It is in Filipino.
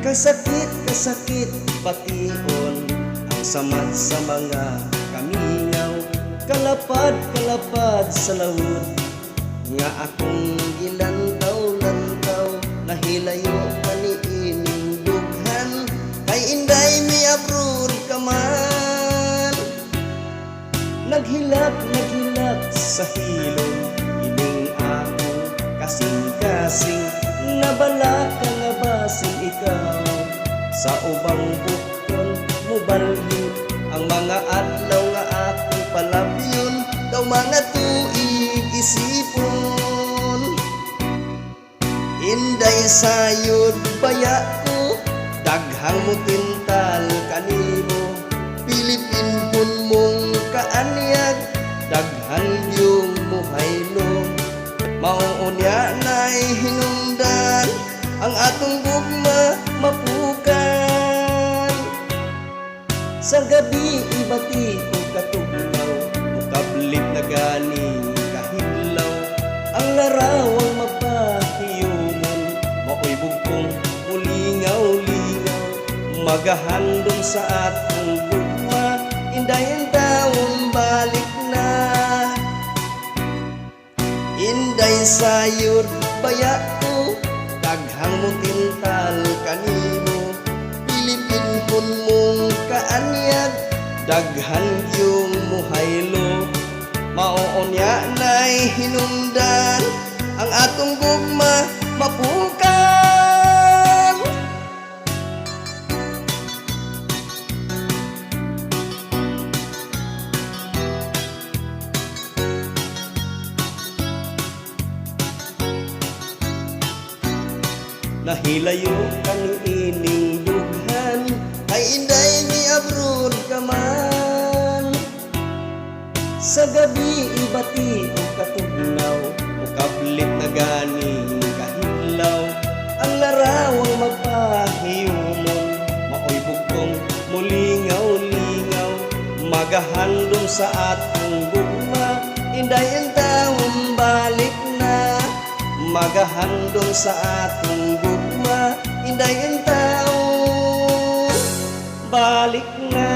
Kasakit pation ang samad sa mga kamingaw. Kalapad sa lawod nga akong gilantaw-lantaw. Nahilayo kaniining dughan kay inday mi abroad ka man. Naghilak sa hilong ining ako kasing-kasing. Nabala ka nga basing ikaw sa ubang bukon mo balhi. Ang mga adlaw nga akong palabyon daw mga tuig isipon. Inday sayod baya ko daghang mo tintal kanimo. Pilipinpon mong kaanyag daghan yung muhaylo. Mauunya na'y hinungdan ang atong gugma mapukan. Sa gabi ibati ko katugnaw, mukablit na gani kahidlaw. Ang larawang mapahiyuman, maoy bugkong ulingaw-lingaw. Magahandong sa atong gugma, inday taong balik na. Inday sayod baya ko daghang mo tintal kanimo. Pilipinpon mong kaanyag daghan yung muhaylo. Mauunya na'y hinungdan ang atong gugma mapukan. Nahilayo kaniining dughan ay inday ni abroad ka man. Sa gabi ibati o katugnaw, mukablit na gani kahidlaw. Ang larawang magpahiyumon, maoy bugtong mulingaw-lingaw. Magahandong sa atong gugma, inday ang taong balik na. Magahandong sa atong gugma, inday ang taong balik na.